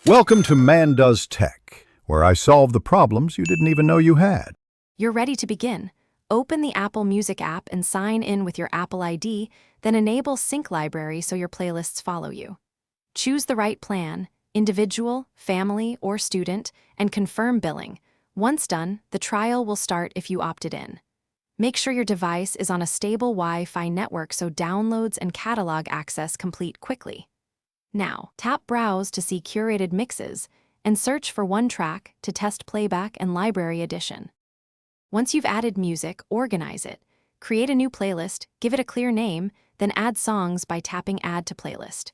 Welcome to Man Does Tech, where I solve the problems you didn't even know you had. You're ready to begin. Open the Apple Music app and sign in with your Apple ID, then enable Sync Library so your playlists follow you. Choose the right plan, individual, family, or student, and confirm billing. Once done, the trial will start if you opted in. Make sure your device is on a stable Wi-Fi network so downloads and catalog access complete quickly. Now, tap Browse to see curated mixes and search for one track to test playback and library addition. Once you've added music, organize it. Create a new playlist, give it a clear name, then add songs by tapping Add to Playlist.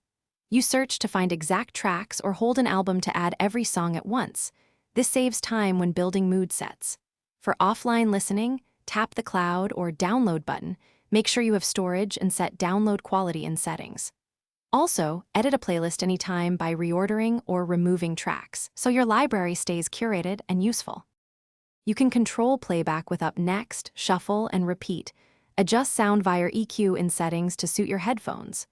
You search to find exact tracks or hold an album to add every song at once. This saves time when building mood sets. For offline listening, tap the Cloud or Download button. Make sure you have storage and set download quality in settings. Also, edit a playlist anytime by reordering or removing tracks, so your library stays curated and useful. You can control playback with Up Next, Shuffle, and Repeat. Adjust sound via EQ in settings to suit your headphones.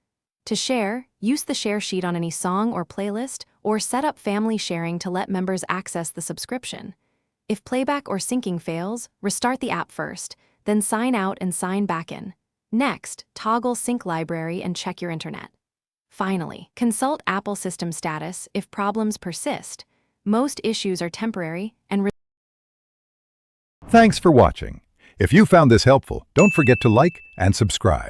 To share, use the share sheet on any song or playlist, or set up family sharing to let members access the subscription. If playback or syncing fails, restart the app first, then sign out and sign back in. Next, toggle Sync Library and check your internet. Finally, consult Apple system status if problems persist. Most issues are temporary and Thanks for watching. If you found this helpful, don't forget to like and subscribe.